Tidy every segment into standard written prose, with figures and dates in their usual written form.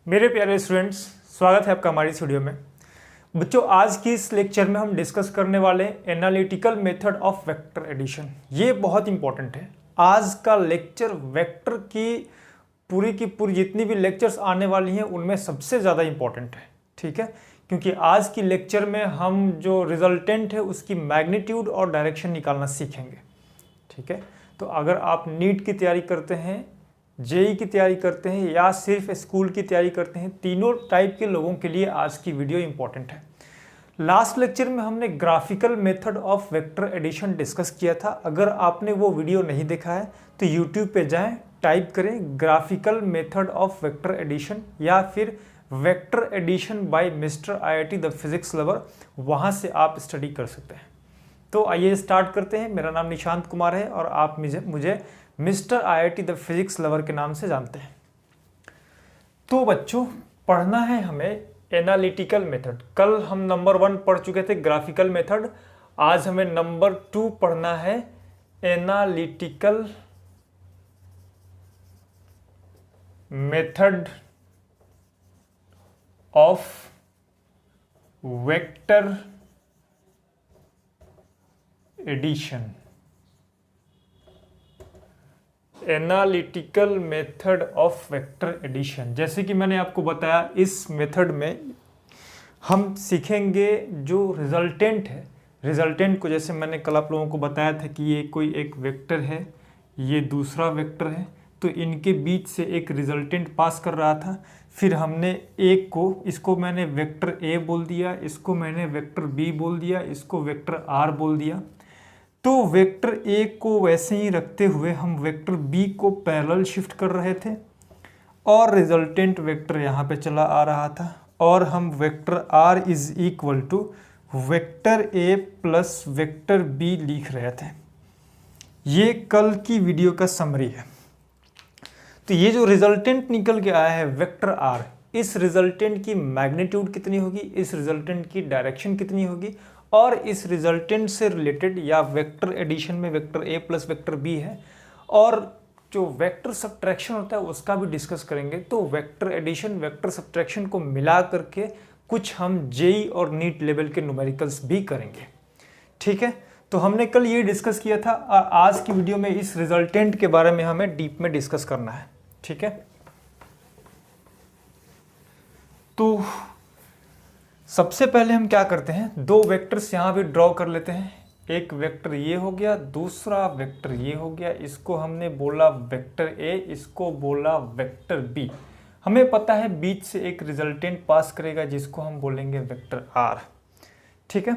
मेरे प्यारे स्टूडेंट्स, स्वागत है आपका हमारी इस वीडियो में। बच्चों, आज की इस लेक्चर में हम डिस्कस करने वाले हैं analytical method of vector addition. ये बहुत इंपॉर्टेंट है। आज का लेक्चर वेक्टर की पूरी जितनी भी लेक्चर्स आने वाली हैं उनमें सबसे ज़्यादा इंपॉर्टेंट है, ठीक है। क्योंकि आज की लेक्चर में हम जो रिजल्टेंट है उसकी मैग्नीट्यूड और डायरेक्शन निकालना सीखेंगे, ठीक है। तो अगर आप नीट की तैयारी करते हैं, जेई की तैयारी करते हैं या सिर्फ स्कूल की तैयारी करते हैं, तीनों टाइप के लोगों के लिए आज की वीडियो इंपॉर्टेंट है। लास्ट लेक्चर में हमने graphical method of vector addition discuss किया था। अगर आपने वो वीडियो नहीं देखा है तो यूट्यूब पे जाएं, टाइप करें graphical method of vector addition या फिर vector addition by mister IIT the physics lover, वहाँ से आप स्टडी कर सकते हैं। तो आइए स्टार्ट करते हैं। मेरा नाम निशांत कुमार है और आप मुझे mister IIT the physics lover के नाम से जानते हैं। तो बच्चों, पढ़ना है हमें एनालिटिकल मेथड। कल हम नंबर 1 पढ़ चुके थे ग्राफिकल मेथड। आज हमें नंबर 2 पढ़ना है analytical method of vector addition. Analytical method of vector addition, जैसे कि मैंने आपको बताया, इस मेथड में हम सीखेंगे जो रिजल्टेंट है। रिजल्टेंट को जैसे मैंने कल आप लोगों को बताया था कि ये कोई एक वेक्टर है, ये दूसरा वेक्टर है, तो इनके बीच से एक रिजल्टेंट पास कर रहा था। फिर हमने एक को, इसको मैंने वेक्टर A बोल दिया, इसको मैंने वेक्टर B बोल दिया, इसको वेक्टर R बोल दिया। तो वेक्टर A को वैसे ही रखते हुए हम वेक्टर B को पैरेलल शिफ्ट कर रहे थे और रिजल्टेंट वेक्टर यहाँ पे चला आ रहा था और हम vector R is equal to vector A plus vector B लिख रहे थे। ये कल की वीडियो का समरी है। तो ये जो रिजल्टेंट निकल के आया है वेक्टर R, इस रिजल्टेंट की मैग्नीट्यूड कितनी होगी, इस रिजल्टेंट की डायरेक्शन कितनी होगी, और इस रिजल्टेंट से रिलेटेड या वेक्टर एडिशन में vector A plus vector B है, और जो वेक्टर सब्ट्रैक्शन होता है उसका भी डिस्कस करेंगे। तो वेक्टर एडिशन वेक्टर सब्ट्रैक्शन को मिला करके कुछ हम जेई और नीट लेवल के न्यूमेरिकल्स भी करेंगे, ठीक है। तो हमने कल ये डिस्कस किया था और आज की वीडियो में इस रिजल्टेंट के बारे में हमें डीप में डिस्कस करना है, ठीक है। तो सबसे पहले हम क्या करते हैं, दो वेक्टर्स यहाँ भी ड्रॉ कर लेते हैं। एक वेक्टर ये हो गया, दूसरा वेक्टर ये हो गया। इसको हमने बोला वेक्टर A, इसको बोला वेक्टर B। हमें पता है बीच से एक रिजल्टेंट पास करेगा जिसको हम बोलेंगे वेक्टर R, ठीक है।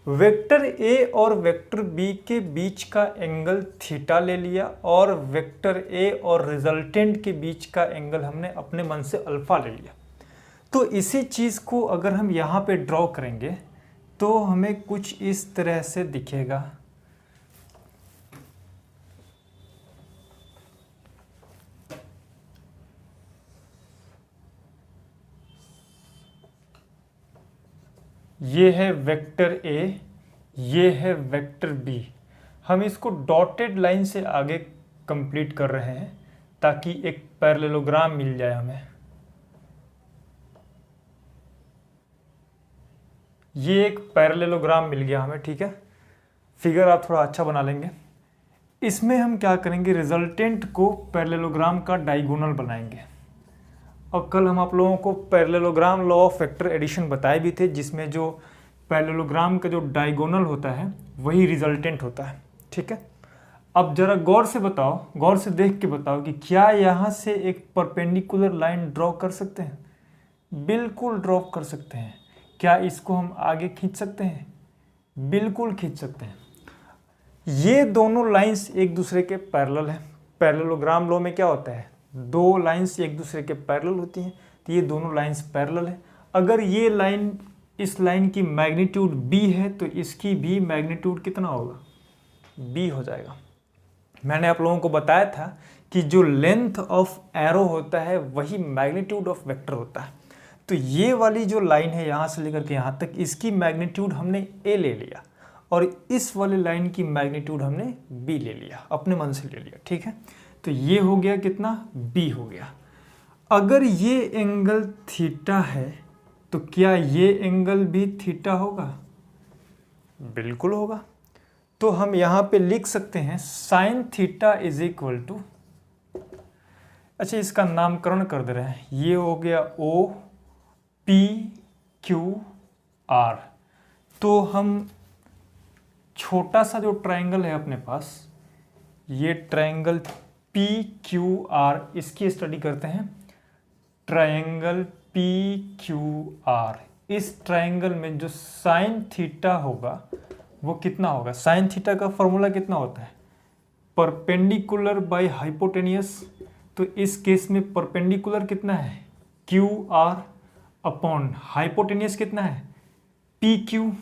वेक्टर A और वेक्टर B के बीच का एंगल थीटा ले लिया और वेक्टर A और रिजल्टेंट के बीच का एंगल हमने अपने मन से अल्फा ले लिया। तो इसी चीज़ को अगर हम यहाँ पे ड्रॉ करेंगे तो हमें कुछ इस तरह से दिखेगा। ये है वेक्टर A, ये है वेक्टर B। हम इसको डॉटेड लाइन से आगे कंप्लीट कर रहे हैं ताकि एक पैरेललोग्राम मिल जाए हमें। ये एक पैरेललोग्राम मिल गया हमें, ठीक है। फिगर आप थोड़ा अच्छा बना लेंगे। इसमें हम क्या करेंगे, रिजल्टेंट को पैरेललोग्राम का डायगोनल बनाएंगे। और कल हम आप लोगों को parallelogram law of vector addition बताए भी थे, जिसमें जो पैरेललोग्राम का जो डायगोनल होता है वही रिजल्टेंट होता है, ठीक है। अब जरा गौर से बताओ, गौर से देख के बताओ कि क्या यहाँ से एक परपेंडिकुलर लाइन ड्रॉ कर सकते हैं? बिल्कुल ड्रॉ कर सकते हैं। क्या इसको हम आगे खींच सकते हैं? बिल्कुल खींच सकते हैं। ये दोनों लाइंस एक दूसरे के पैरेलल हैं। पैरेललोग्राम लॉ में क्या होता है, दो लाइंस एक दूसरे के पैरेलल होती हैं, तो ये दोनों लाइंस पैरेलल हैं। अगर ये लाइन, इस लाइन की मैग्नीट्यूड B है तो इसकी भी मैग्नीट्यूड कितना होगा, B हो जाएगा। मैंने आप लोगों को बताया था कि जो लेंथ ऑफ एरो होता है वही मैग्नीट्यूड ऑफ वेक्टर होता है। तो ये वाली जो लाइन है यहाँ से लेकर के यहाँ तक, इसकी मैग्नीट्यूड हमने A ले लिया और इस वाली लाइन की मैग्नीट्यूड हमने B ले लिया, अपने मन से ले लिया, ठीक है। तो ये हो गया कितना, B हो गया। अगर ये एंगल थीटा है तो क्या ये एंगल भी थीटा होगा? बिल्कुल होगा। तो हम यहाँ पे लिख सकते हैं sine theta is equal to, अच्छा इसका नामकरण कर दे रहे हैं, ये हो गया ओ पी क्यू आर। तो हम छोटा सा जो ट्रायंगल है अपने पास, ये ट्रायंगल पी क्यू आर, इसकी स्टडी करते हैं। ट्रायंगल पी क्यू आर, इस ट्रायंगल में जो साइन थीटा होगा वो कितना होगा? साइन थीटा का फॉर्मूला कितना होता है? Perpendicular by hypotenuse. तो इस केस में परपेंडिकुलर कितना है? क्यू आर अपॉन हाइपोटेनियस कितना है? P Q.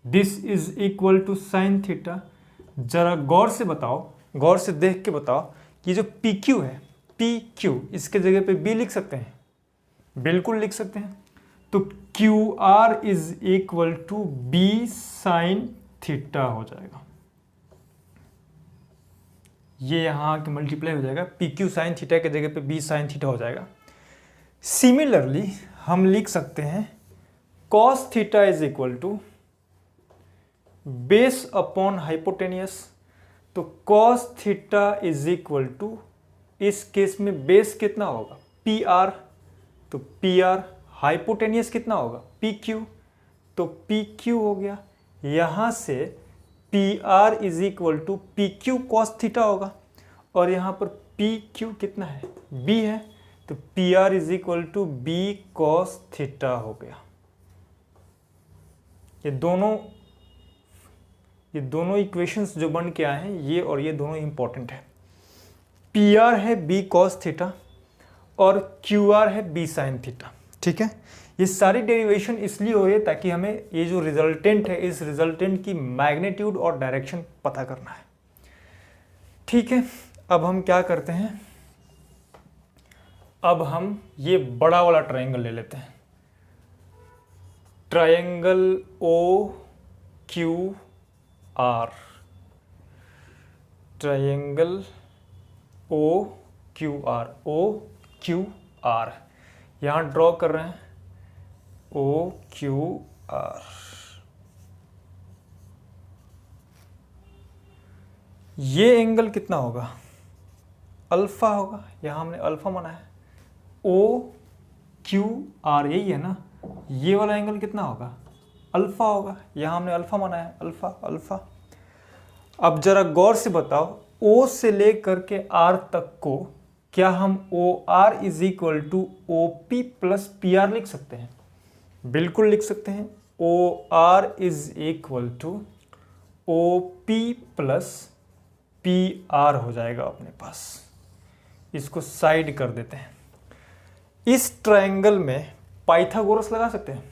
This is equal to sine theta. जरा गौर से बताओ, गौर से देख के बताओ कि जो पी क्यू है, पी क्यू, इसके जगह पे बी लिख सकते हैं? बिल्कुल लिख सकते हैं। तो Q R is equal to B sine theta हो जाएगा। ये यहां के मल्टीप्लाई हो जाएगा, पी क्यू साइन थीटा के जगह पे बी साइन थीटा हो जाएगा। सिमिलरली हम लिख सकते हैं cos theta is equal to base upon hypotenuse. तो cos theta is equal to, इस केस में बेस कितना होगा? P R. तो पी आर, हाइपोटेनियस कितना होगा? P Q. तो पी क्यू हो गया। यहां से P R is equal to P Q cos theta होगा, और यहां पर पी क्यू कितना है? बी है। तो P R is equal to B cos theta हो गया। ये दोनों इक्वेशंस जो बन के आए हैं, ये और ये दोनों इंपॉर्टेंट है। पी आर है बी कॉस थीटा और क्यू आर है बी साइन थीटा। ठीक है, ये सारी डेरिवेशन इसलिए हो रही है ताकि हमें ये जो रिजल्टेंट है, इस रिजल्टेंट की मैग्नीट्यूड और डायरेक्शन पता करना है। ठीक है, अब हम क्या करते हैं, अब हम ये बड़ा वाला ट्रायंगल ले लेते हैं। Triangle O Q R, triangle O Q R, O Q R यहां ड्रॉ कर रहे हैं। ओ क्यू आर, ये एंगल कितना होगा? अल्फा होगा। यहां हमने अल्फा माना है। ओ क्यू आर यही है ना, ये वाला एंगल कितना होगा? अल्फा होगा। यहां हमने अल्फा माना है, अल्फा अल्फा। अब जरा गौर से बताओ, ओ से लेकर के आर तक को क्या हम O R is equal to O P plus P R लिख सकते हैं? बिल्कुल लिख सकते हैं। O R is equal to O P plus P R हो जाएगा अपने पास। इसको साइड कर देते हैं। इस ट्रायंगल में पाइथागोरस लगा सकते हैं।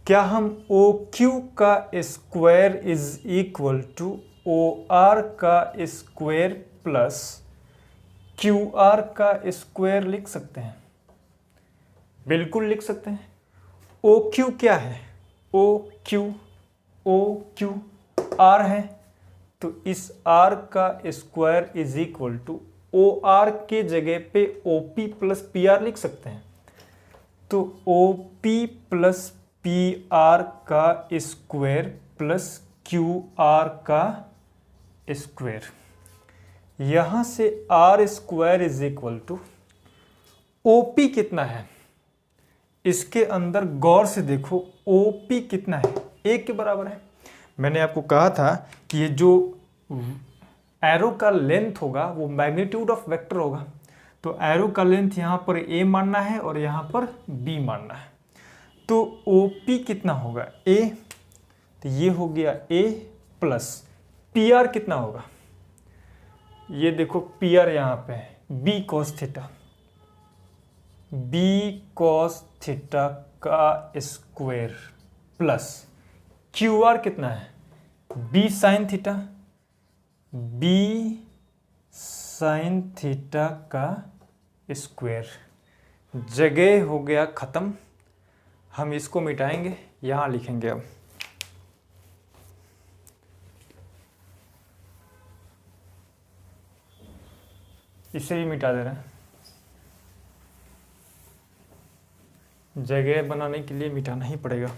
क्या हम ओ क्यू का square is equal to O R का स्क्वायर प्लस क्यू आर का स्क्वायर लिख सकते हैं? बिल्कुल लिख सकते हैं। ओ क्यू क्या है? ओ क्यू आर है। तो इस आर का square is equal to O R के जगह पे O P plus P R लिख सकते हैं। तो O P plus P R का स्क्वायर प्लस क्यू आर का स्क्वायर, यहां से R square is equal to O P कितना है? इसके अंदर गौर से देखो, ओ पी कितना है? 1 के बराबर है। मैंने आपको कहा था कि ये जो एरो का लेंथ होगा वो मैग्नीट्यूड ऑफ वेक्टर होगा। तो एरो का लेंथ यहाँ पर a मानना है और यहाँ पर b मानना है। तो OP कितना होगा? a। तो ये हो गया a प्लस PR कितना होगा? ये देखो PR यहाँ पे है b cos theta, b cos theta का स्क्वायर प्लस QR कितना है? b sin theta, b sin theta का स्क्वायर। जगह हो गया खत्म, हम इसको मिटाएंगे, यहां लिखेंगे। अब इसे भी मिटा दे रहे हैं। जगह बनाने के लिए मिटाना ही पड़ेगा।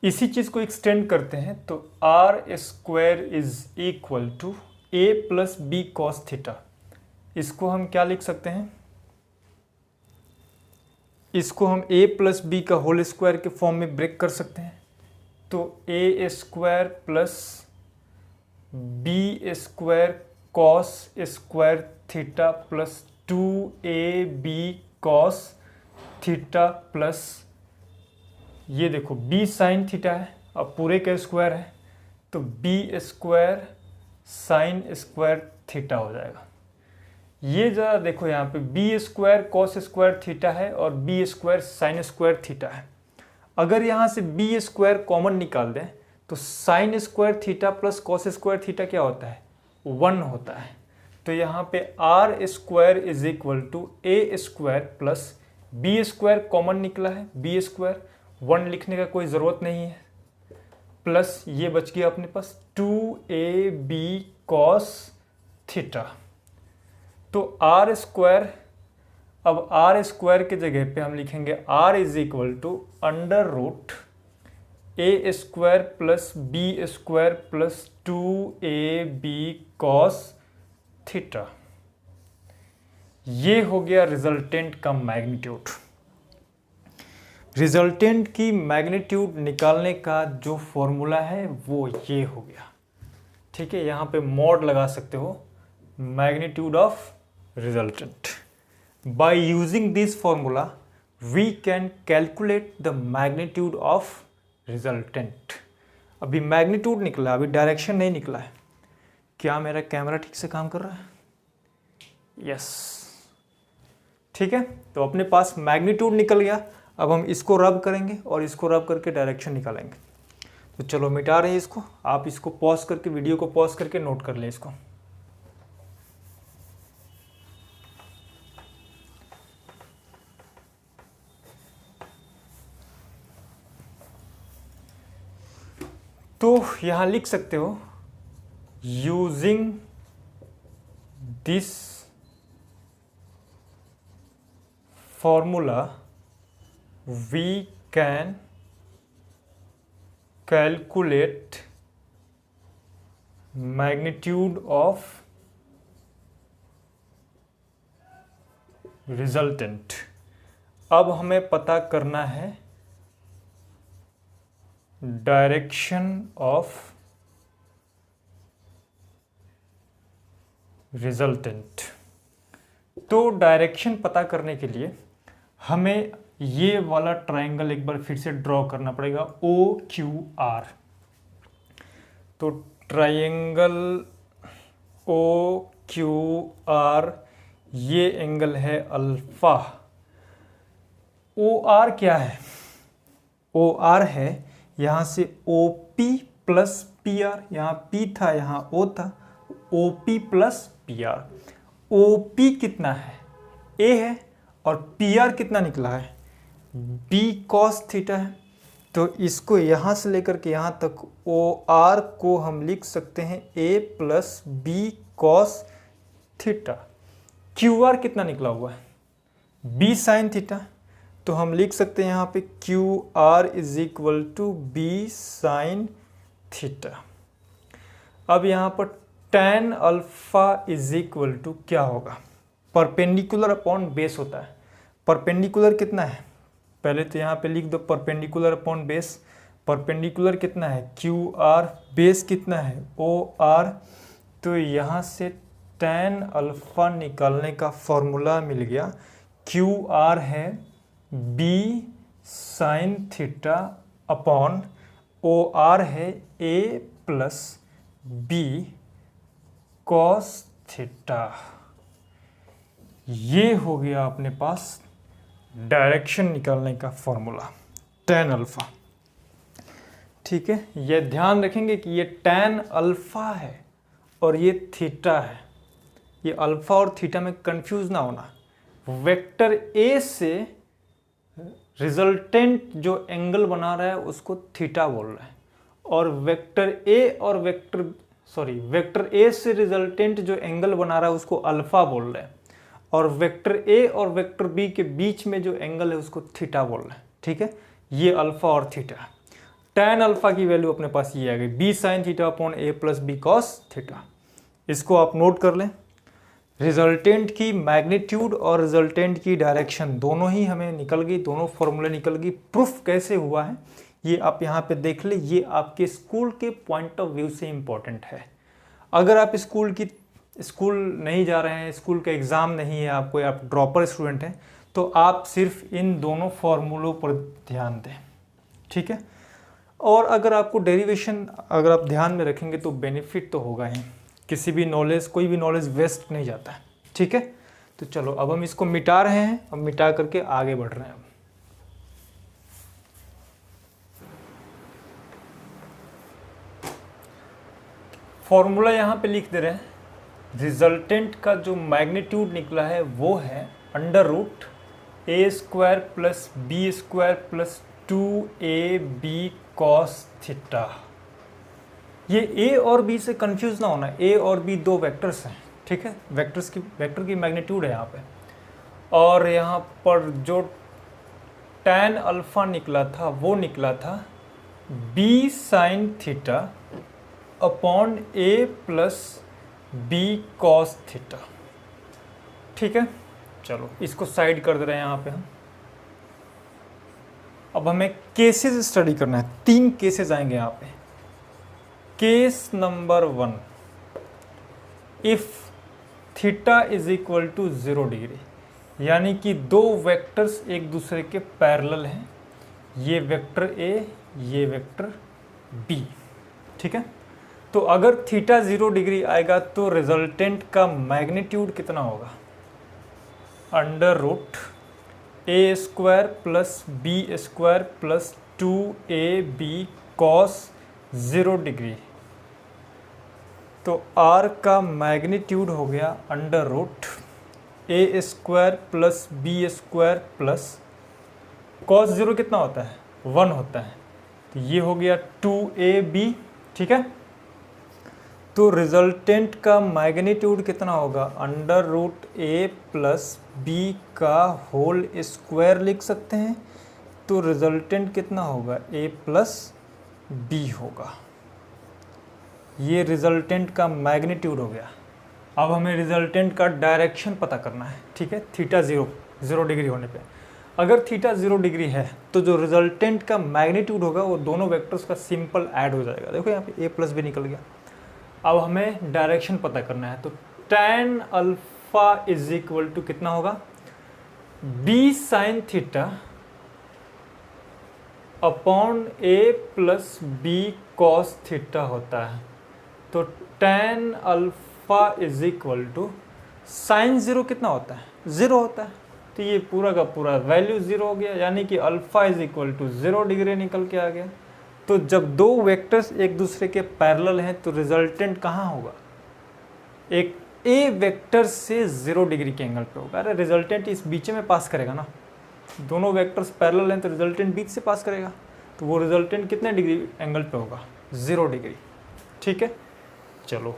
इसी चीज को एक्सटेंड करते हैं तो R square is equal to A plus B cos theta. इसको हम क्या लिख सकते हैं, इसको हम ए प्लस बी का होल स्क्वायर के फॉर्म में ब्रेक कर सकते हैं। तो A square plus B square cos square theta plus 2ab cos theta plus ये देखो b साइन थीटा है, अब पूरे का स्क्वायर है तो b square sine square theta हो जाएगा। ये जरा देखो यहाँ पे b square cos square theta है और b square sine square theta है। अगर यहाँ से b स्क्वायर कॉमन निकाल दें तो sine square theta plus cos square theta क्या होता है, 1 होता है। तो यहाँ पे R square is equal to A square plus B square common निकला है, बी स्क्वायर 1 लिखने का कोई ज़रूरत नहीं है, प्लस ये बच गया अपने पास 2ab कॉस थीटा। तो आर स्क्वायर, अब आर स्क्वायर के जगह पे हम लिखेंगे R is equal to under root A square plus B square plus 2ab cos theta. ये हो गया रिजल्टेंट का मैग्नीट्यूड। रिजल्टेंट की मैग्नीट्यूड निकालने का जो फॉर्मूला है वो ये हो गया, ठीक है। यहाँ पे मॉड लगा सकते हो, magnitude of resultant. By using this formula we can calculate the magnitude of resultant. अभी मैग्नीट्यूड निकला, अभी डायरेक्शन नहीं निकला है। क्या मेरा कैमरा ठीक से काम कर रहा है? यस, ठीक है। तो अपने पास मैग्नीट्यूड निकल गया। अब हम इसको रब करेंगे और इसको रब करके डायरेक्शन निकालेंगे। तो चलो मिटा रहे हैं इसको, आप इसको पॉज करके, वीडियो को पॉज करके नोट कर लें इसको। तो यहां लिख सकते हो using this formula we can calculate magnitude of resultant. अब हमें पता करना है डायरेक्शन ऑफ रिजल्टेंट। तो डायरेक्शन पता करने के लिए हमें ये वाला ट्रायंगल एक बार फिर से ड्रॉ करना पड़ेगा, ओ क्यू आर। तो ट्रायंगल ओ क्यू आर, ये एंगल है अल्फा। ओ आर क्या है? ओ आर है यहाँ से O P plus P R, यहाँ पी था यहाँ ओ था, O P plus P R. O P कितना है? ए है, और पी आर कितना निकला है? बी कॉस थीटा है। तो इसको यहाँ से लेकर के यहाँ तक ओ आर को हम लिख सकते हैं A plus B cos theta. Q R कितना निकला हुआ है? B sine theta. तो हम लिख सकते हैं यहाँ पे Q R is equal to B sine theta. अब यहाँ पर tan alpha is equal to क्या होगा? परपेंडिकुलर अपॉन बेस होता है। परपेंडिकुलर कितना है? पहले तो यहाँ पे लिख दो परपेंडिकुलर अपॉन बेस। परपेंडिकुलर कितना है? Q R. बेस कितना है? O R. तो यहाँ से tan अल्फा निकालने का फॉर्मूला मिल गया। क्यू आर है B sine theta upon O R है A plus B cos theta. ये हो गया अपने पास डायरेक्शन निकालने का फॉर्मूला, tan अल्फा। ठीक है, ये ध्यान रखेंगे कि ये tan अल्फा है और ये थीटा है। ये अल्फा और थीटा में कंफ्यूज ना होना। वेक्टर ए से रिजल्टेंट जो एंगल बना रहा है उसको थीटा बोल रहा है, और वेक्टर ए और वेक्टर वेक्टर ए से रिजल्टेंट जो एंगल बना रहा है उसको अल्फा बोल रहे हैं, और वेक्टर ए और वेक्टर बी के बीच में जो एंगल है उसको थीटा बोल रहे हैं। ठीक है, ये अल्फा और थीटा। tan अल्फा की वैल्यू अपने पास ये आ गई b sin theta upon a plus B cos theta. इसको आप नोट कर लें। रिजल्टेंट की मैग्नीट्यूड और रिजल्टेंट की डायरेक्शन दोनों ही हमें निकल गई, दोनों फॉर्मूले निकल गई। प्रूफ कैसे हुआ है ये आप यहाँ पे देख ले, ये आपके स्कूल के पॉइंट ऑफ व्यू से इम्पोर्टेंट है। अगर आप स्कूल नहीं जा रहे हैं, स्कूल का एग्ज़ाम नहीं है आपको, आप ड्रॉपर स्टूडेंट हैं, तो आप सिर्फ इन दोनों फॉर्मूलों पर ध्यान दें। ठीक है, और अगर आपको डेरिवेशन अगर आप ध्यान में रखेंगे तो बेनिफिट तो होगा ही, किसी भी नॉलेज, कोई भी नॉलेज वेस्ट नहीं जाता है। ठीक है, तो चलो अब हम इसको मिटा रहे हैं, अब मिटा करके आगे बढ़ रहे हैं। फॉर्मूला यहाँ पे लिख दे रहे हैं। रिजल्टेंट का जो मैग्नीट्यूड निकला है वो है under root A square plus B square plus 2ab cos theta. ये a और b से कंफ्यूज ना होना, a और b दो वेक्टर्स हैं। ठीक है, वेक्टर की मैग्नीट्यूड है यहाँ पे, और यहाँ पर जो tan अल्फा निकला था वो निकला था b sin theta upon a plus b cos theta. ठीक है, चलो इसको साइड कर दे रहे हैं यहाँ पे हम। अब हमें केसेस स्टडी करना है, 3 केसेस आएंगे यहाँ पे। Case number 1, if theta is equal to 0 degree, यानी कि दो वेक्टर्स एक दूसरे के पैरेलल हैं, ये वेक्टर ए, ये वेक्टर बी। ठीक है, तो अगर थीटा 0 डिग्री आएगा तो रिजल्टेंट का मैग्नीट्यूड कितना होगा? Under root A square plus B square plus 2ab cos 0 degree. तो r का मैग्नीट्यूड हो गया under root A square plus B square plus cos 0 कितना होता है? 1 होता है, तो ये हो गया 2ab। ठीक है, तो रिजल्टेंट का मैग्नीट्यूड कितना होगा? अंडर रूट ए प्लस बी का होल स्क्वायर लिख सकते हैं, तो रिजल्टेंट कितना होगा? ए प्लस बी होगा। ये रिजल्टेंट का मैग्नीट्यूड हो गया। अब हमें रिजल्टेंट का डायरेक्शन पता करना है। ठीक है, थीटा 0 डिग्री होने पे, अगर थीटा 0 डिग्री है तो जो रिजल्टेंट का मैग्नीट्यूड होगा वो दोनों वेक्टर्स का सिंपल ऐड हो जाएगा। देखो यहाँ पे ए प्लस बी निकल गया। अब हमें डायरेक्शन पता करना है, तो tan alpha is equal to कितना होगा? b sin theta upon a plus B cos theta होता है। तो tan alpha is equal to sine 0 कितना होता है? 0 होता है, तो ये पूरा का पूरा वैल्यू 0 हो गया, यानी कि alpha is equal to 0 degree निकल के आ गया। तो जब दो वेक्टर्स एक दूसरे के पैरेलल हैं तो रिजल्टेंट कहाँ होगा? एक ए वेक्टर से 0 डिग्री के एंगल पे होगा। अरे रिजल्टेंट इस बीच में पास करेगा ना, दोनों वेक्टर्स पैरेलल हैं तो रिजल्टेंट बीच से पास करेगा, तो वो रिजल्टेंट कितने डिग्री एंगल पे होगा? 0 डिग्री। ठीक है, चलो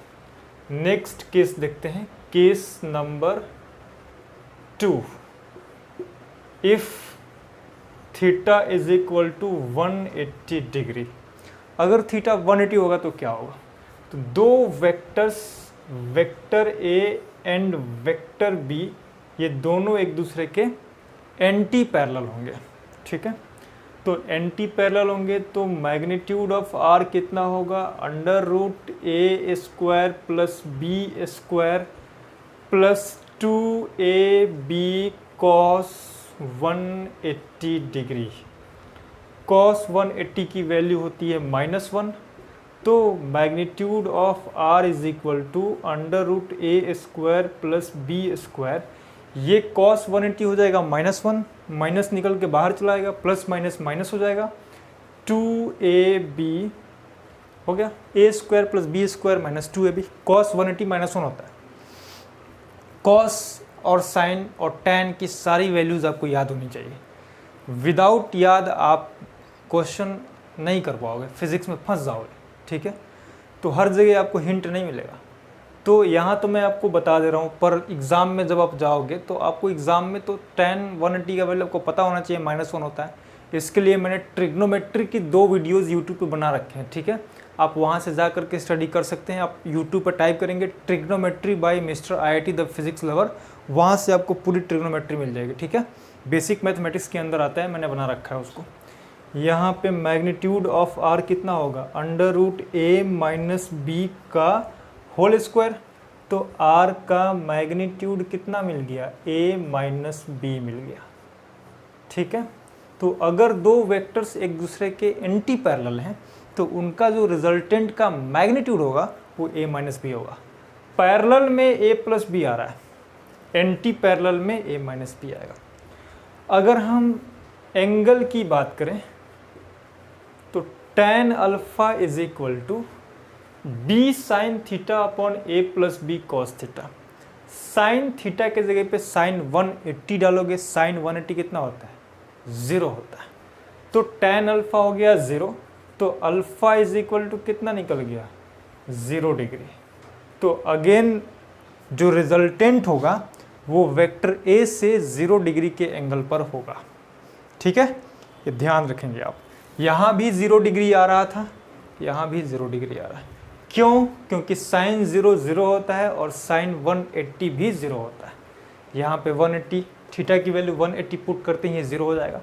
नेक्स्ट केस देखते हैं। Case number 2, if theta is equal to 180 degree. अगर थीटा 180 होगा तो क्या होगा? तो दो vectors, vector A and vector B, ये दोनों एक दूसरे के एंटी पैरेलल होंगे। ठीक है, तो एंटी पैरेलल होंगे तो मैग्नीट्यूड ऑफ आर कितना होगा? Under root A square plus B square plus 2ab cos 180 degree. cos 180 की वैल्यू होती है -1, तो magnitude of r is equal to under root A square plus B square. ये cos 180 हो जाएगा -1, माइनस निकल के बाहर चला जाएगा, प्लस माइनस माइनस हो जाएगा, 2ab हो गया, A square plus B square minus 2ab। cos 180 -1 होता है। cos और साइन और tan की सारी वैल्यूज़ आपको याद होनी चाहिए। विदाउट याद आप क्वेश्चन नहीं कर पाओगे, फिजिक्स में फंस जाओगे। ठीक है, तो हर जगह आपको हिंट नहीं मिलेगा। तो यहाँ तो मैं आपको बता दे रहा हूँ, पर एग्ज़ाम में जब आप जाओगे तो आपको एग्ज़ाम में तो tan 180 का वैल्यू आपको पता होना चाहिए, -1 होता है। इसके लिए मैंने ट्रिग्नोमेट्री की 2 वीडियोज़ यूट्यूब पे बना रखे हैं, ठीक है। आप वहाँ से जा करके स्टडी कर सकते हैं। आप यूट्यूब पर टाइप करेंगे trigonometry by mister IIT the physics lover, वहाँ से आपको पूरी ट्रिग्नोमेट्री मिल जाएगी, ठीक है। बेसिक मैथमेटिक्स के अंदर आता है, मैंने बना रखा है उसको। यहाँ पे मैग्नीट्यूड ऑफ r कितना होगा, √a - b का होल स्क्वायर। तो r का मैग्नीट्यूड कितना मिल गया, a - b मिल गया, ठीक है। तो अगर दो वेक्टर्स एक दूसरे के एंटी पैरेलल हैं तो उनका जो रिजल्टेंट का मैग्नीट्यूड होगा वो a - b होगा। पैरेलल में a + b आ रहा है, एंटी पैरेलल में a - b आएगा। अगर हम एंगल की बात करें तो tan alpha = b sin theta upon a + b cos theta. Sine theta के जगह पे sin 180 डालोगे, sin 180 कितना होता है, 0 होता है। तो tan अल्फा हो गया 0, तो अल्फा = कितना निकल गया, 0 डिग्री। तो अगेन जो रिजल्टेंट होगा वो वेक्टर a से 0 डिग्री के एंगल पर होगा, ठीक है। ये ध्यान रखेंगे आप। यहाँ भी 0 डिग्री आ रहा था, यहाँ भी 0 डिग्री आ रहा है। क्यों? क्योंकि sin 0 0 होता है और sin 180 भी 0 होता है। यहाँ पे 180, थीटा की वैल्यू 180 पुट करते ही 0 हो जाएगा।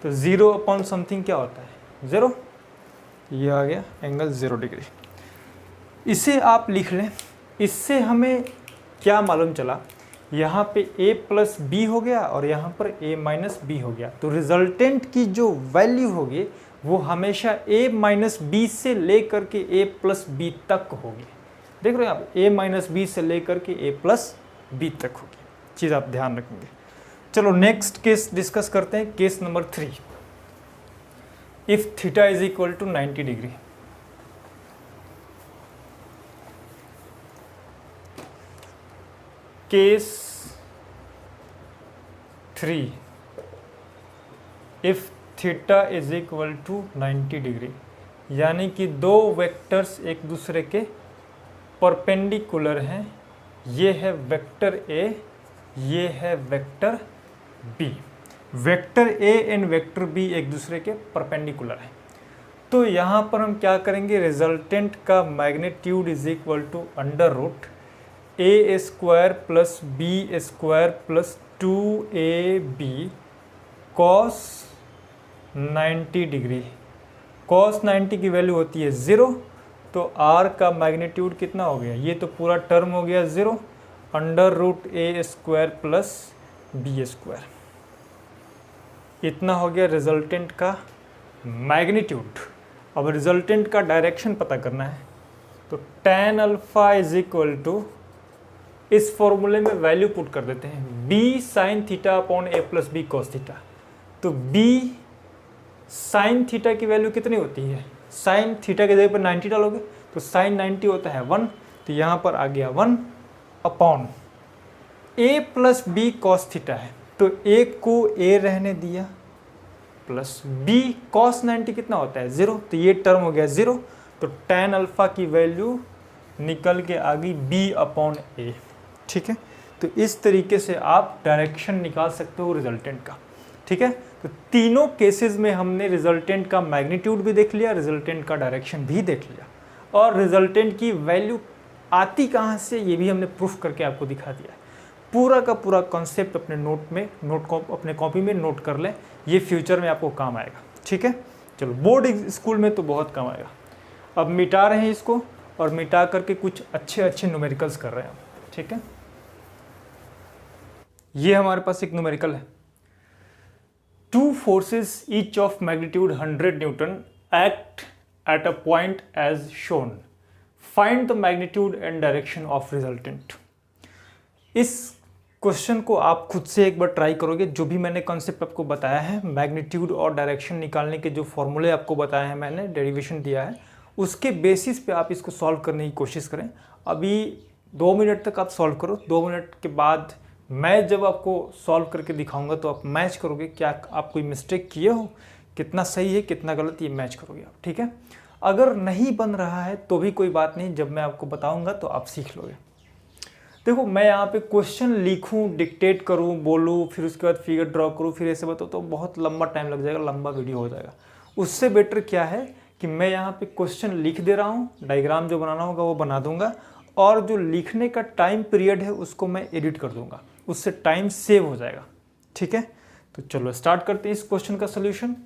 तो 0 अपॉन समथिंग क्या होता है, 0। ये आ गया एंगल 0 डिग्री। इसे आप लिख लें। इससे हमें क्या मालूम चला, यहाँ पे a + b हो गया और यहाँ पर a - b हो गया। तो रिजल्टेंट की जो वैल्यू होगी वो हमेशा a - b से लेकर के a + b तक होगी। देख रहे हैं आप, a - b से लेकर के a + b तक होगी। चीज़ आप ध्यान रखेंगे। चलो नेक्स्ट केस डिस्कस करते हैं, case number 3। If theta = 90 degree. Case 3, if theta = 90 degree, यानी कि दो वेक्टर्स एक दूसरे के परपेंडिकुलर हैं। ये है वेक्टर a, ये है vector b। Vector a and vector b एक दूसरे के परपेंडिकुलर हैं। तो यहाँ पर हम क्या करेंगे, रिजल्टेंट का magnitude = √a² + b² + 2ab cos 90 degree. cos 90 की वैल्यू होती है 0, तो r का मैग्नीट्यूड कितना हो गया, ये तो पूरा टर्म हो गया 0, √a² + b²। इतना हो गया रिजल्टेंट का मैग्नीट्यूड। अब रिजल्टेंट का डायरेक्शन पता करना है। तो tan अल्फा = इस फॉर्मूले में वैल्यू पुट कर देते हैं, b sin theta upon a + b cos theta. तो b sin थीटा की वैल्यू कितनी होती है, sin थीटा के जगह पर 90 डालोगे तो sin 90 होता है 1, तो यहाँ पर आ गया 1 upon a + b cos theta है, तो a को a रहने दिया प्लस b cos 90 कितना होता है 0, तो ये टर्म हो गया 0। तो tan अल्फा की वैल्यू निकल के आ गई b/a, ठीक है। तो इस तरीके से आप डायरेक्शन निकाल सकते हो रिजल्टेंट का, ठीक है। तो तीनों केसेस में हमने रिजल्टेंट का मैग्नीट्यूड भी देख लिया, रिजल्टेंट का डायरेक्शन भी देख लिया, और रिजल्टेंट की वैल्यू आती कहाँ से ये भी हमने प्रूफ करके आपको दिखा दिया है। पूरा का पूरा कॉन्सेप्ट अपने अपने कॉपी में नोट कर लें, ये फ्यूचर में आपको काम आएगा, ठीक है। चलो बोर्ड स्कूल में तो बहुत काम आएगा। अब मिटा रहे हैं इसको, और मिटा करके कुछ अच्छे न्यूमेरिकल्स कर रहे हैं, ठीक है। ये हमारे पास एक न्यूमेरिकल है। 2 forces each of magnitude 100 Newton act at a point as shown. Find the magnitude and direction of resultant. इस क्वेश्चन को आप खुद से एक बार ट्राई करोगे। जो भी मैंने कॉन्सेप्ट आपको बताया है, मैग्नीट्यूड और डायरेक्शन निकालने के जो फॉर्मूले आपको बताए हैं, मैंने डेरिवेशन दिया है, उसके बेसिस पे आप इसको सॉल्व करने की कोशिश करें। अभी 2 मिनट तक आप सॉल्व करो, 2 मिनट के बाद मैं जब आपको सॉल्व करके दिखाऊंगा तो आप मैच करोगे क्या आप कोई मिस्टेक किए हो, कितना सही है कितना गलत, ये मैच करोगे आप, ठीक है। अगर नहीं बन रहा है तो भी कोई बात नहीं, जब मैं आपको बताऊंगा तो आप सीख लोगे। देखो मैं यहाँ पे क्वेश्चन लिखूँ, डिक्टेट करूँ, बोलूँ, फिर उसके बाद फिगर ड्रॉ करूँ, फिर ऐसे बताओ तो बहुत लंबा टाइम लग जाएगा, लंबा वीडियो हो जाएगा। उससे बेटर क्या है कि मैं यहाँ पे क्वेश्चन लिख दे रहा हूँ, डायग्राम जो बनाना होगा वो बना दूंगा, और जो लिखने का टाइम पीरियड है उसको मैं एडिट कर दूंगा, उससे टाइम सेव हो जाएगा। ठीक है, तो चलो स्टार्ट करते हैं इस क्वेश्चन का solution.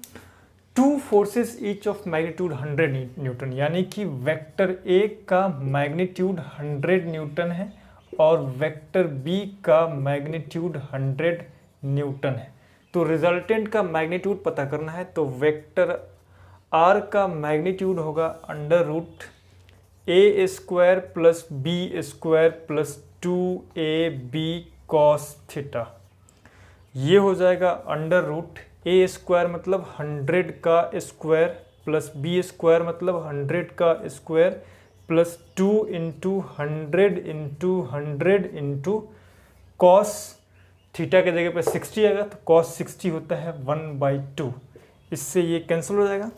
Two forces each of magnitude 100 Newton, यानी कि वेक्टर ए का मैग्नीट्यूड 100 न्यूटन है और वेक्टर बी का मैग्नीट्यूड 100 न्यूटन है। तो रिजल्टेंट का मैग्नीट्यूड पता करना है, तो वेक्टर आर का मैग्नीट्यूड होगा under root A square plus B square plus 2ab cos theta. ये हो जाएगा अंडर रूट ए स्क्वायर मतलब 100 का स्क्वायर प्लस बी स्क्वायर मतलब 100 का square plus 2 into 100 into 100 into cos theta के जगह पे 60 आएगा, तो कॉस 60 होता है 1/2। इससे ये कैंसिल हो जाएगा।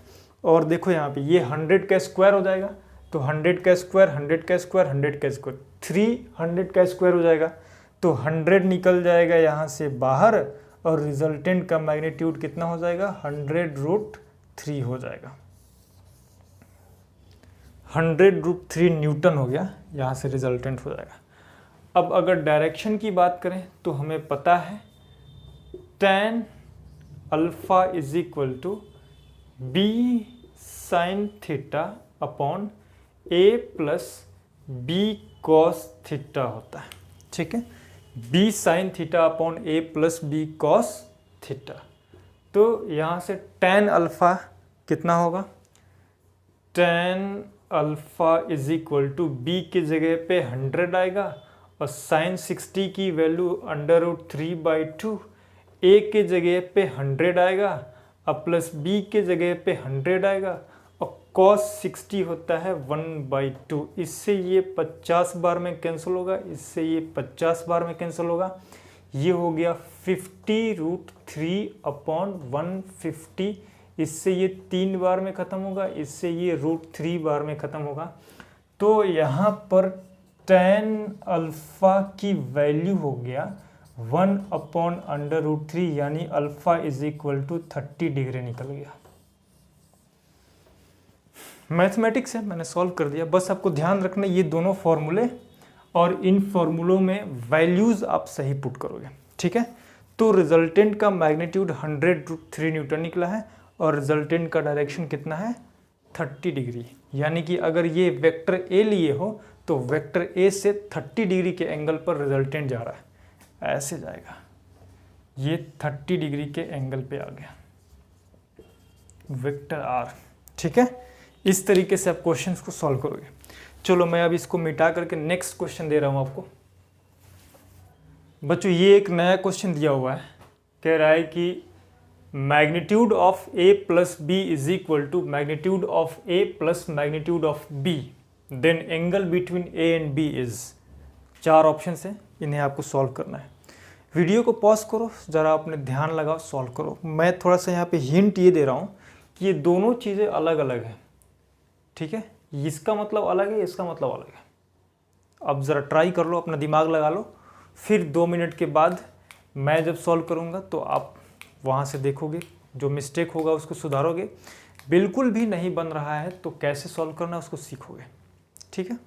और देखो यहाँ पे ये 100 का स्क्वायर हो जाएगा, तो 100 का स्क्वायर 100 का स्क्वायर 100 का स्क्वायर 300 का स्क्वायर हो जाएगा, तो 100 निकल जाएगा यहाँ से बाहर और रिजल्टेंट का मैग्नीट्यूड कितना हो जाएगा 100√3 हो जाएगा। 100√3 न्यूटन हो गया, यहाँ से रिजल्टेंट हो जाएगा। अब अगर डायरेक्शन की बात करें तो हमें पता है tan alpha is equal to B sine theta upon A plus B cos theta होता है। ठीक है, B sine theta upon A plus B cos theta. तो यहाँ से tan अल्फा कितना होगा, tan alpha is equal to B की जगह पे 100 आएगा और साइन 60 की वैल्यू √3/2, ए के जगह पे 100 आएगा और प्लस बी के जगह पे 100 आएगा और cos 60 होता है 1/2। इससे ये 50 बार में कैंसिल होगा, इससे ये 50 बार में कैंसिल होगा। ये हो गया 50√3/150। इससे ये 3 बार में ख़त्म होगा, इससे ये √3 बार में ख़त्म होगा। तो यहाँ पर tan अल्फ़ा की वैल्यू हो गया 1/√3, यानी alpha is equal to 30 degree निकल गया। मैथमेटिक्स है, मैंने सॉल्व कर दिया। बस आपको ध्यान रखना ये दोनों फॉर्मूले, और इन फॉर्मूलों में वैल्यूज़ आप सही पुट करोगे। ठीक है, तो रिजल्टेंट का मैग्नीट्यूड 100√3 न्यूटन निकला है और रिजल्टेंट का डायरेक्शन कितना है 30 डिग्री। यानी कि अगर ये वेक्टर ए लिए हो तो वेक्टर ए से 30 डिग्री के एंगल पर रिजल्टेंट जा रहा है, ऐसे जाएगा। ये 30 डिग्री के एंगल पे आ गया वेक्टर आर। ठीक है, इस तरीके से आप क्वेश्चंस को सॉल्व करोगे। चलो मैं अब इसको मिटा करके नेक्स्ट क्वेश्चन दे रहा हूँ आपको। बच्चों ये एक नया क्वेश्चन दिया हुआ है, कह रहा है कि magnitude of A plus B is equal to magnitude of A plus magnitude of B, then angle between A and B is. 4 option है, इन्हें आपको सॉल्व करना है। वीडियो को पॉज करो, ज़रा अपने ध्यान लगाओ, सॉल्व करो। मैं थोड़ा सा यहाँ पे हिंट ये दे रहा हूँ कि ये दोनों चीज़ें अलग अलग हैं। ठीक है, इसका मतलब अलग है, इसका मतलब अलग है। अब ज़रा ट्राई कर लो, अपना दिमाग लगा लो, फिर 2 मिनट के बाद मैं जब सॉल्व करूँगा तो आप वहाँ से देखोगे, जो मिस्टेक होगा उसको सुधारोगे। बिल्कुल भी नहीं बन रहा है तो कैसे सॉल्व करना है उसको सीखोगे। ठीक है,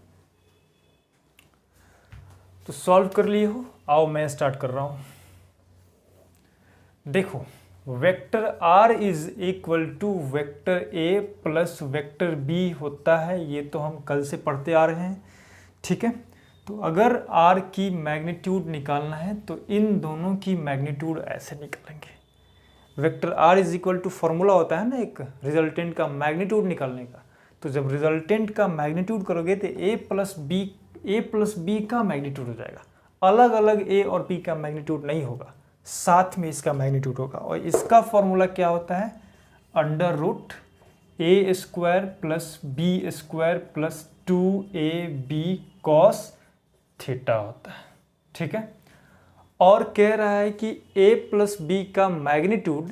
तो सॉल्व कर लिए हो, आओ मैं स्टार्ट कर रहा हूँ। देखो vector R is equal to vector A plus vector B होता है, ये तो हम कल से पढ़ते आ रहे हैं। ठीक है, तो अगर आर की मैग्नीट्यूड निकालना है तो इन दोनों की मैग्नीट्यूड ऐसे निकालेंगे। Vector R is equal to formula होता है ना एक रिजल्टेंट का मैग्नीट्यूड निकालने का, तो जब रिजल्टेंट का मैग्नीट्यूड करोगे तो ए प्लस बी का मैग्नीट्यूड हो जाएगा। अलग अलग ए और बी का मैग्नीट्यूड नहीं होगा, साथ में इसका मैग्नीट्यूड होगा। और इसका फॉर्मूला क्या होता है, under root A square plus B square plus 2ab cos theta होता है। ठीक है, और कह रहा है कि a प्लस बी का मैग्नीट्यूड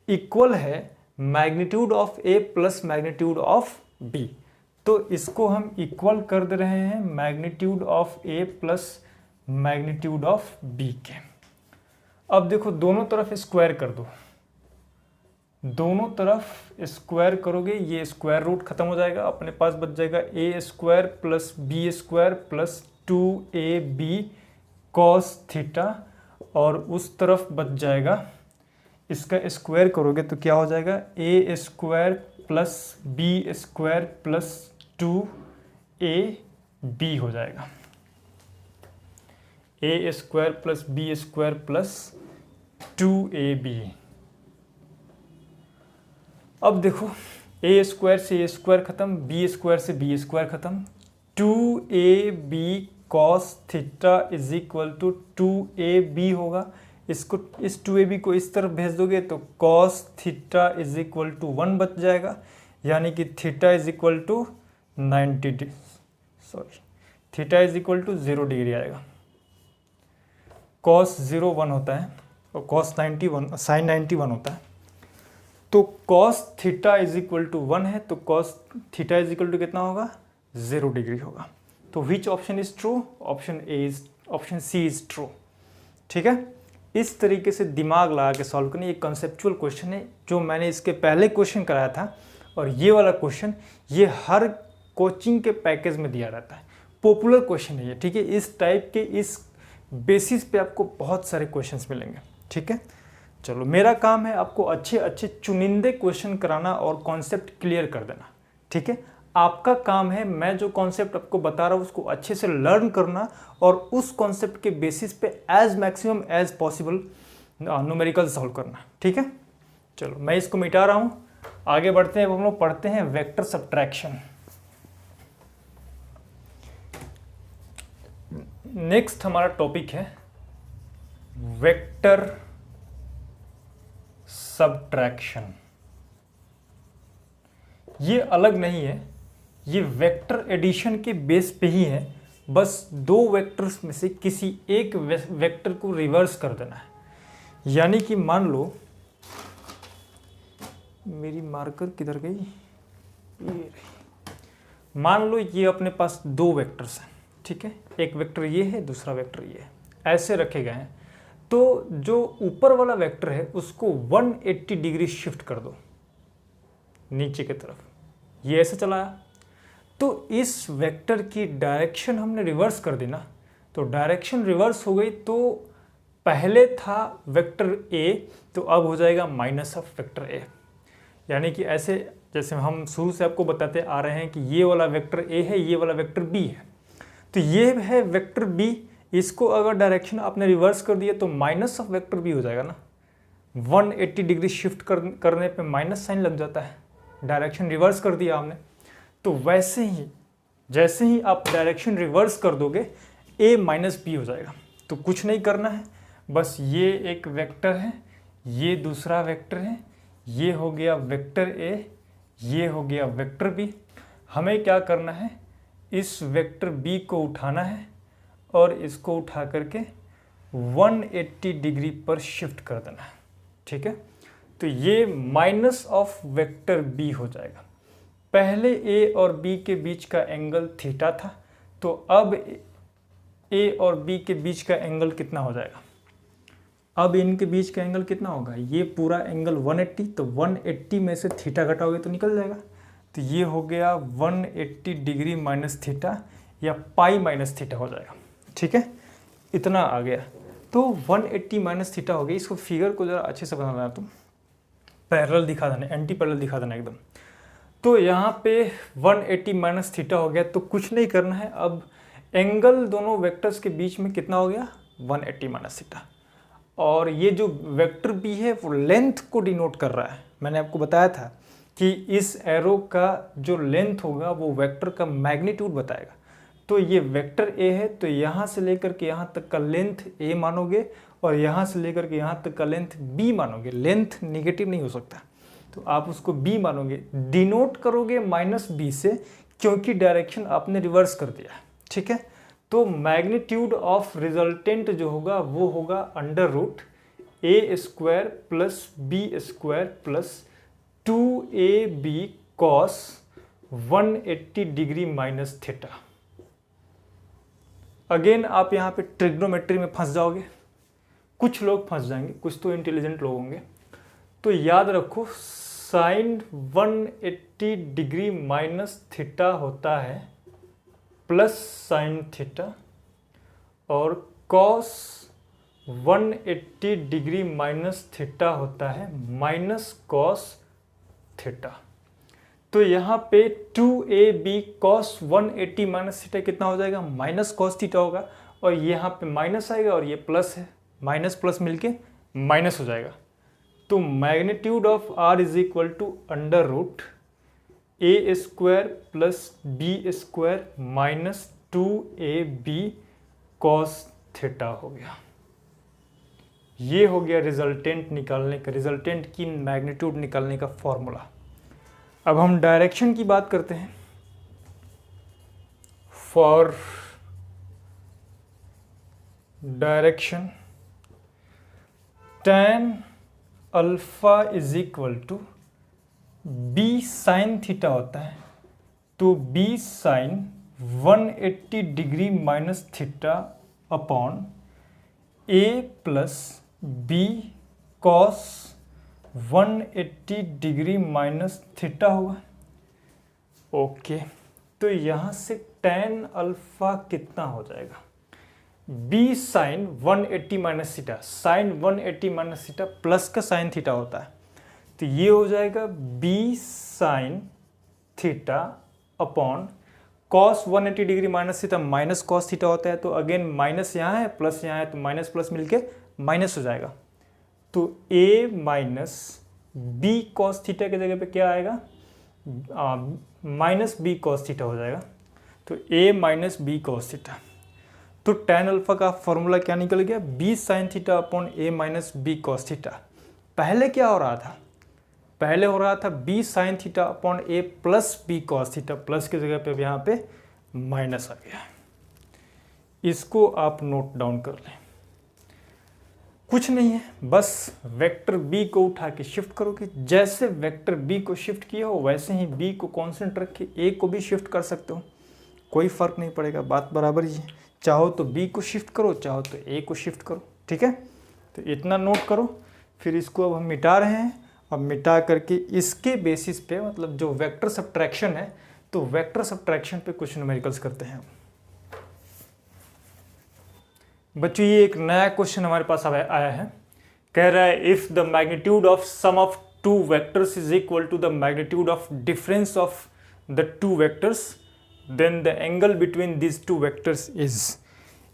इक्वल है magnitude of a plus magnitude of B. तो इसको हम इक्वल कर दे रहे हैं magnitude of A plus magnitude of B के। अब देखो दोनों तरफ स्क्वायर कर दो, दोनों तरफ स्क्वायर करोगे ये स्क्वायर रूट खत्म हो जाएगा, अपने पास बच जाएगा A square plus B square plus 2ab cos theta, और उस तरफ बच जाएगा, इसका स्क्वायर करोगे तो क्या हो जाएगा A square plus B square plus 2ab हो जाएगा, A square plus B square plus 2ab। अब देखो ए स्क्वायर से ए स्क्वायर खत्म, बी स्क्वायर से बी स्क्वायर खत्म, 2ab cos theta is equal to 2ab होगा। इसको इस 2ab को इस तरफ भेज दोगे तो cos theta is equal to 1 बच जाएगा, यानी कि theta is equal to 0 degree आएगा। cos 0 1 होता है और cos 91 sin 91 होता है। तो cos theta is equal to 1 है, तो cos theta is equal to कितना होगा 0 डिग्री होगा। तो which option is true? Option C is true. ठीक है, इस तरीके से दिमाग लगा के सॉल्व करना। ये कंसेप्चुअल क्वेश्चन है जो मैंने इसके पहले क्वेश्चन कराया था, और ये वाला क्वेश्चन ये हर कोचिंग के पैकेज में दिया रहता है, पॉपुलर क्वेश्चन है ये। ठीक है, इस टाइप के इस बेसिस पे आपको बहुत सारे क्वेश्चंस मिलेंगे। ठीक है, चलो मेरा काम है आपको अच्छे अच्छे चुनिंदे क्वेश्चन कराना और कॉन्सेप्ट क्लियर कर देना। ठीक है, आपका काम है मैं जो कॉन्सेप्ट आपको बता रहा हूँ उसको अच्छे से लर्न करना और उस कॉन्सेप्ट के बेसिस पे as maximum as possible numerical solve करना। ठीक है, चलो मैं इसको मिटा रहा हूँ, आगे बढ़ते हैं। हम लोग पढ़ते हैं वेक्टर सब्ट्रैक्शन। नेक्स्ट हमारा टॉपिक है वेक्टर सब्ट्रैक्शन। ये अलग नहीं है, ये वेक्टर एडिशन के बेस पे ही है, बस दो वेक्टर्स में से किसी एक वेक्टर को रिवर्स कर देना है। यानी कि मान लो, मेरी मार्कर किधर गई, ये मान लो ये अपने पास दो वेक्टर्स हैं। ठीक है, एक वेक्टर ये है, दूसरा वेक्टर ये है, ऐसे रखे गए हैं। तो जो ऊपर वाला वेक्टर है उसको 180 डिग्री शिफ्ट कर दो नीचे की तरफ, ये ऐसे चला आया। तो इस वेक्टर की डायरेक्शन हमने रिवर्स कर दी ना, तो डायरेक्शन रिवर्स हो गई। तो पहले था वेक्टर ए, तो अब हो जाएगा माइनस ऑफ वेक्टर ए। यानी कि ऐसे जैसे हम शुरू से आपको बताते आ रहे हैं कि ये वाला वेक्टर ए है, ये वाला वेक्टर बी है, तो ये है वेक्टर बी। इसको अगर डायरेक्शन आपने रिवर्स कर दिया तो माइनस ऑफ वेक्टर बी हो जाएगा ना। 180 डिग्री शिफ्ट करने पे माइनस साइन लग जाता है, डायरेक्शन रिवर्स कर दिया आपने। तो वैसे ही जैसे ही आप डायरेक्शन रिवर्स कर दोगे a माइनस बी हो जाएगा। तो कुछ नहीं करना है, बस ये एक वेक्टर है, ये दूसरा वेक्टर है, ये हो गया वेक्टर a, ये हो गया वेक्टर b। हमें क्या करना है, इस वेक्टर b को उठाना है और इसको उठा करके 180 डिग्री पर शिफ्ट कर देना है। ठीक है, तो ये माइनस ऑफ वेक्टर b हो जाएगा। पहले a और b के बीच का एंगल थीटा था, तो अब a और b के बीच का एंगल कितना हो जाएगा, अब इनके बीच का एंगल कितना होगा, ये पूरा एंगल 180, तो 180 में से थीटा घटाओगे तो निकल जाएगा। तो ये हो गया 180 डिग्री माइनस थीटा, या पाई माइनस थीटा हो जाएगा। ठीक है, इतना आ गया। तो 180 माइनस थीटा हो गया। इसको फिगर को ज़रा अच्छे से बनाना, तुम पैरेलल दिखा देना, एंटी पैरेलल दिखा देना एकदम। तो यहाँ पे 180 माइनस थीटा हो गया, तो कुछ नहीं करना है। अब एंगल दोनों वेक्टर्स के बीच में कितना हो गया, 180 माइनस थीटा। और ये जो वेक्टर बी है वो लेंथ को डिनोट कर रहा है। मैंने आपको बताया था कि इस एरो का जो लेंथ होगा वो वेक्टर का मैग्नीट्यूड बताएगा। तो ये वेक्टर ए है, तो यहाँ से लेकर के यहाँ तक का लेंथ ए मानोगे और यहाँ से लेकर के यहाँ तक का लेंथ बी मानोगे। लेंथ निगेटिव नहीं हो सकता, तो आप उसको बी मानोगे, डिनोट करोगे माइनस बी से, क्योंकि डायरेक्शन आपने रिवर्स कर दिया है। ठीक है, तो मैग्नीट्यूड ऑफ रिजल्टेंट जो होगा वो होगा under root A square plus B square plus 2ab cos 180 degree minus theta. Again आप यहाँ पे ट्रिग्नोमेट्री में फंस जाओगे, कुछ लोग फंस जाएंगे, कुछ तो इंटेलिजेंट लोग होंगे। तो याद रखो साइन 180 डिग्री माइनस थीटा होता है प्लस साइन थीटा, और कॉस 180 डिग्री माइनस थीटा होता है माइनस कॉस थीटा। तो यहाँ पे 2ab cos 180 माइनस थीटा कितना हो जाएगा, माइनस कॉस थीटा होगा, और यहाँ पे माइनस आएगा और ये प्लस है, माइनस प्लस मिलके माइनस हो जाएगा। तो magnitude of r is equal to under root A square plus B square minus 2ab cos theta हो गया। ये हो गया रिजल्टेंट निकालने का, रिजल्टेंट की मैग्नीट्यूड निकालने का फॉर्मूला। अब हम डायरेक्शन की बात करते हैं। For direction tan alpha is equal to B sine theta होता है, तो B sine 180 degree minus theta upon A plus B cos 180 degree minus theta होगा। ओके, तो यहाँ से tan अल्फा कितना हो जाएगा, b sine 180 minus theta, sine 180 minus theta plus का साइन थीटा होता है, तो ये हो जाएगा b sine theta upon cos 180 degree minus theta minus cos theta होता है, तो अगेन माइनस यहाँ है प्लस यहाँ है, तो माइनस प्लस मिलके माइनस हो जाएगा। तो a minus B cos theta की जगह पे क्या आएगा, माइनस बी कॉस थीटा हो जाएगा, तो a minus B cos theta. तो tan अल्फा का फॉर्मूला क्या निकल गया, b sine theta upon a minus B cos theta. पहले क्या हो रहा था, पहले हो रहा था b sine theta upon a plus B cos theta, plus की जगह पे यहाँ पे माइनस आ गया। इसको आप नोट डाउन कर लें, कुछ नहीं है, बस वेक्टर b को उठा के शिफ्ट करोगे। जैसे वेक्टर b को शिफ्ट किया हो वैसे ही b को कांस्टेंट रख के a को भी शिफ्ट कर सकते हो, कोई फर्क नहीं पड़ेगा, बात बराबर ही है। चाहो तो b को शिफ्ट करो, चाहो तो a को शिफ्ट करो, ठीक है। तो इतना नोट करो। फिर इसको अब हम मिटा रहे हैं, अब मिटा करके इसके बेसिस पे, मतलब जो वेक्टर सब्ट्रैक्शन है, तो वेक्टर सब्ट्रैक्शन पे कुछ न्यूमेरिकल्स करते हैं। बच्चों ये एक नया क्वेश्चन हमारे पास आया है, कह रहा है if the magnitude of sum of two vectors is equal to the magnitude of difference of the two vectors then the angle between this two vectors is.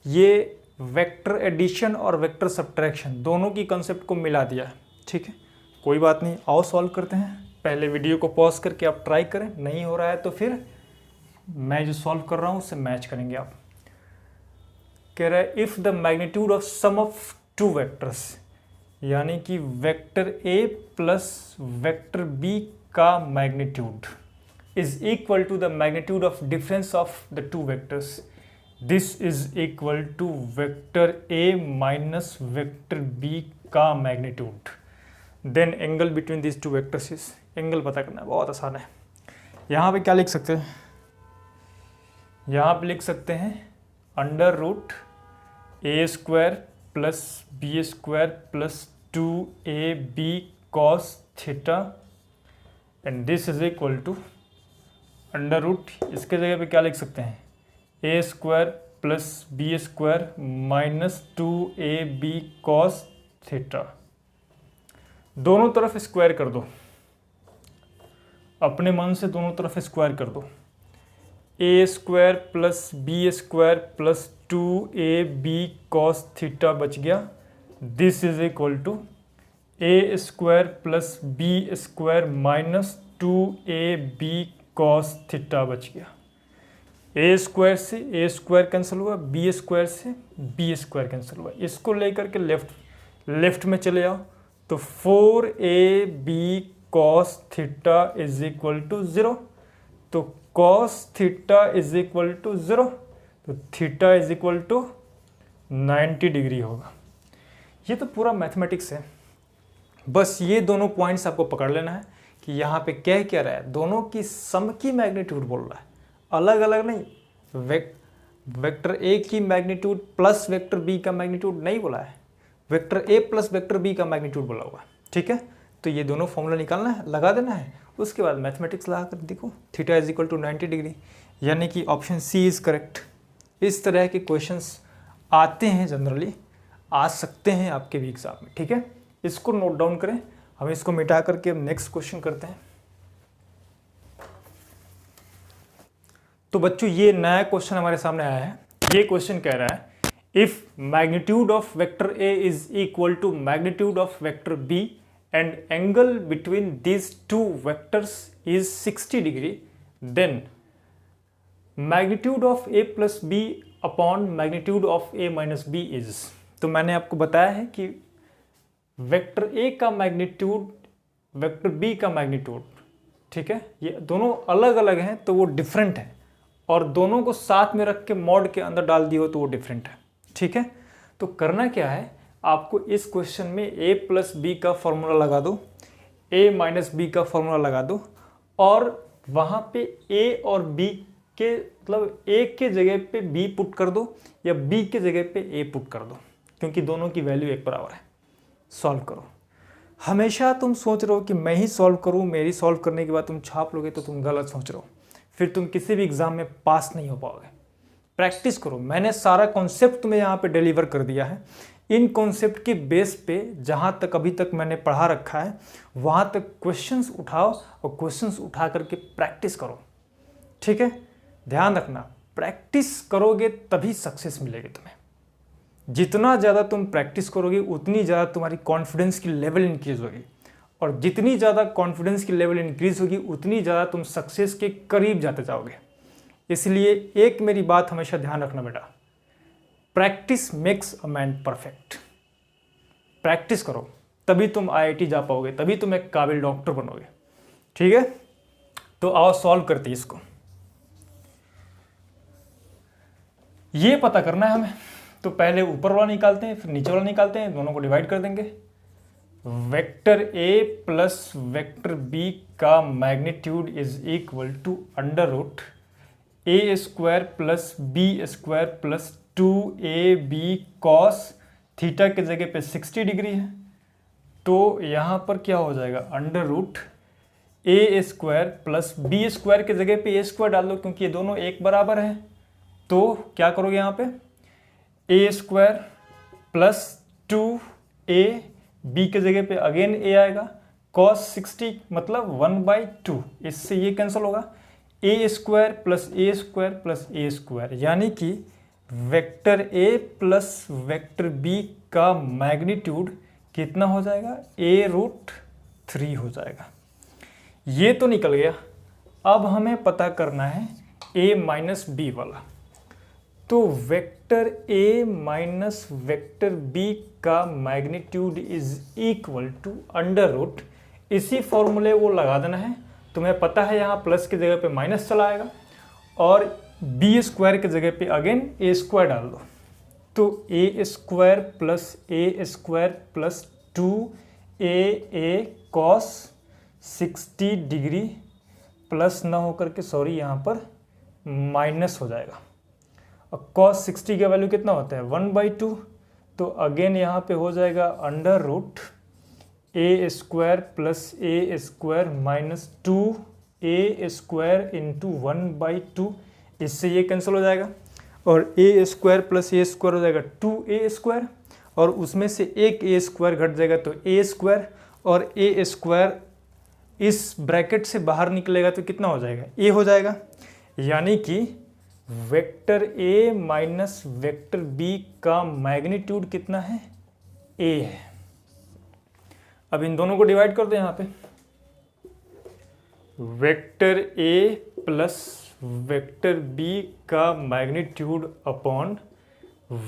ये वेक्टर एडिशन और वेक्टर सब्ट्रैक्शन दोनों की concept को मिला दिया है, ठीक है। कोई बात नहीं, आओ सॉल्व करते हैं। पहले वीडियो को पॉज करके आप ट्राई करें, नहीं हो रहा है तो फिर मैं जो सॉल्व कर रहा हूँ उससे मैच करेंगे आप। कह रहा है if the magnitude of sum of two vectors, यानी कि vector a plus vector b का magnitude is equal to the magnitude of difference of the two vectors, this is equal to vector a minus vector b का magnitude, then angle between this two vectors is. Angle पता करना है, बहुत आसान है। यहाँ पे क्या लिख सकते हैं, यहाँ पे लिख सकते हैं under root A square plus B square plus 2ab cos theta and this is equal to under root, इसके जगह पे क्या लिख सकते हैं, A square plus B square minus 2ab cos theta. दोनों तरफ स्क्वायर कर दो, अपने मन से दोनों तरफ स्क्वायर कर दो। A square plus B square plus 2ab cos theta बच गया, this is equal to A square plus B square minus 2ab cos theta बच गया। ए स्क्वायर से ए स्क्वायर कैंसिल हुआ, बी स्क्वायर से बी स्क्वायर कैंसिल हुआ। इसको लेकर के लेफ्ट में चले आओ, तो 4ab cos theta is equal to 0, तो cos theta is equal to 0, तो theta is equal to 90 degree होगा। ये तो पूरा मैथमेटिक्स है, बस ये दोनों पॉइंट्स आपको पकड़ लेना है कि यहाँ पे कह क्या रहा है, दोनों की सम की मैग्नीट्यूड बोल रहा है, अलग अलग नहीं। वेक्टर ए की मैग्नीट्यूड प्लस वेक्टर बी का मैग्नीट्यूड नहीं बोला है, vector A plus vector B का मैग्नीट्यूड बोला हुआ है। ठीक है, तो ये दोनों फॉर्मूला निकालना है, लगा देना है, उसके बाद मैथमेटिक्स लगा कर देखो theta is equal to 90 degree, यानी कि ऑप्शन सी इज करेक्ट। इस तरह के क्वेश्चंस आते हैं, जनरली आ सकते हैं आपके भी एग्जाम में। ठीक है, इसको नोट डाउन करें, हम इसको मिटा करके अब नेक्स्ट क्वेश्चन करते हैं। तो बच्चों ये नया क्वेश्चन हमारे सामने आया है। ये क्वेश्चन कह रहा है if magnitude of vector A is equal to magnitude of vector B and angle between these two vectors is 60 degree, then magnitude of A plus B upon magnitude of A minus B is. तो मैंने आपको बताया है कि vector A का magnitude vector B का magnitude, ठीक है, ये दोनों अलग अलग हैं तो वो डिफरेंट है, और दोनों को साथ में रख के मॉड के अंदर डाल दिए हो तो वो डिफरेंट है। ठीक है, तो करना क्या है, आपको इस क्वेश्चन में a प्लस बी का फॉर्मूला लगा दो, a माइनस बी का फॉर्मूला लगा दो, और वहाँ पे a और b के मतलब a के जगह पे b पुट कर दो या b के जगह पे a पुट कर दो, क्योंकि दोनों की वैल्यू एक बराबर है। सॉल्व करो। हमेशा तुम सोच रहे हो कि मैं ही सॉल्व करूँ, मेरी सॉल्व करने के बाद तुम छाप लोगे तो तुम गलत सोच रहे हो, फिर तुम किसी भी एग्जाम में पास नहीं हो पाओगे। प्रैक्टिस करो। मैंने सारा कॉन्सेप्ट तुम्हें यहाँ पे डिलीवर कर दिया है। इन कॉन्सेप्ट के बेस पे जहाँ तक अभी तक मैंने पढ़ा रखा है वहाँ तक क्वेश्चंस उठाओ और क्वेश्चंस उठा करके प्रैक्टिस करो। ठीक है, ध्यान रखना, प्रैक्टिस करोगे तभी सक्सेस मिलेगी तुम्हें। जितना ज़्यादा तुम प्रैक्टिस करोगे उतनी ज़्यादा तुम्हारी कॉन्फिडेंस की लेवल इंक्रीज होगी, और जितनी ज़्यादा कॉन्फिडेंस की लेवल इंक्रीज होगी उतनी ज़्यादा तुम सक्सेस के करीब जाते जाओगे। इसलिए एक मेरी बात हमेशा ध्यान रखना बेटा, practice makes a man perfect. Practice करो तभी तुम IIT जा पाओगे, तभी तुम एक काबिल डॉक्टर बनोगे। ठीक है, तो आओ सॉल्व करते हैं इसको। ये पता करना है हमें, तो पहले ऊपर वाला निकालते हैं फिर नीचे वाला निकालते हैं, दोनों को डिवाइड कर देंगे। Vector A plus vector B का magnitude is equal to under root A square plus B square plus 2ab cos theta के जगह पे 60 डिग्री है, तो यहाँ पर क्या हो जाएगा, under root A square plus B square के जगह पे ए स्क्वायर डाल दो, क्योंकि ये दोनों एक बराबर है। तो क्या करोगे यहाँ पे, ए स्क्वायर प्लस 2a, बी के जगह पे अगेन a आएगा, cos 60 मतलब 1/2, इससे ये कैंसिल होगा, ए square plus A square plus A square, यानी कि vector a plus vector b का मैग्नीट्यूड कितना हो जाएगा, a√3 हो जाएगा। ये तो निकल गया। अब हमें पता करना है a माइनस बी वाला। तो vector a minus vector b का magnitude is equal to under root, इसी फॉर्मूले वो लगा देना है। तुम्हें पता है यहाँ प्लस की जगह पे माइनस चला आएगा, और बी स्क्वायर की जगह पे अगेन ए स्क्वायर डाल दो, तो A square plus 2a cos 60 degree plus ना होकर के, सॉरी यहाँ पर माइनस हो जाएगा। और कॉस 60 का वैल्यू कितना होता है, 1/2, तो अगेन यहाँ पे हो जाएगा under root A square plus A square minus 2a square into 1/2, इससे ये कैंसिल हो जाएगा, और A square plus A square हो जाएगा 2a स्क्वायर, और उसमें से एक a स्क्वायर घट जाएगा तो a स्क्वायर, और a स्क्वायर इस ब्रैकेट से बाहर निकलेगा तो कितना हो जाएगा, a हो जाएगा। यानी कि vector a minus vector b का मैग्नीट्यूड कितना है, a है। अब इन दोनों को डिवाइड कर दो यहाँ पे, vector a plus vector b का magnitude upon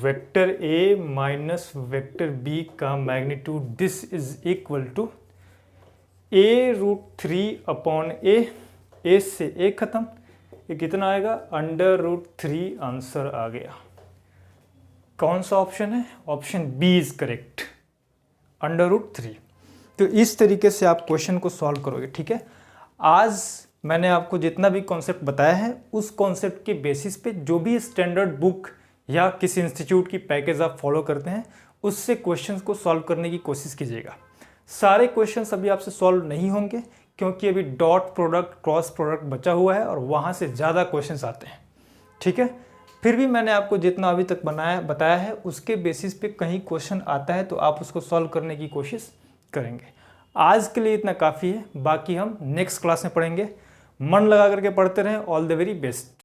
vector a minus vector b का magnitude, this is equal to a√3 upon a से a खत्म, ये कितना आएगा, अंडर रूट 3 आंसर आ गया। कौन सा ऑप्शन है, option B is correct, under root 3। तो इस तरीके से आप क्वेश्चन को सॉल्व करोगे। ठीक है, आज मैंने आपको जितना भी कॉन्सेप्ट बताया है उस कॉन्सेप्ट के बेसिस पे जो भी स्टैंडर्ड बुक या किसी इंस्टीट्यूट की पैकेज आप फॉलो करते हैं उससे क्वेश्चंस को सॉल्व करने की कोशिश कीजिएगा। सारे क्वेश्चंस अभी आपसे सॉल्व नहीं होंगे क्योंकि अभी डॉट प्रोडक्ट क्रॉस प्रोडक्ट बचा हुआ है और वहाँ से ज़्यादा क्वेश्चंस आते हैं। ठीक है, फिर भी मैंने आपको जितना अभी तक बताया है उसके बेसिस पे कहीं क्वेश्चन आता है तो आप उसको सॉल्व करने की कोशिश करेंगे। आज के लिए इतना काफ़ी है, बाकी हम नेक्स्ट क्लास में पढ़ेंगे। मन लगा करके पढ़ते रहें। All the very best.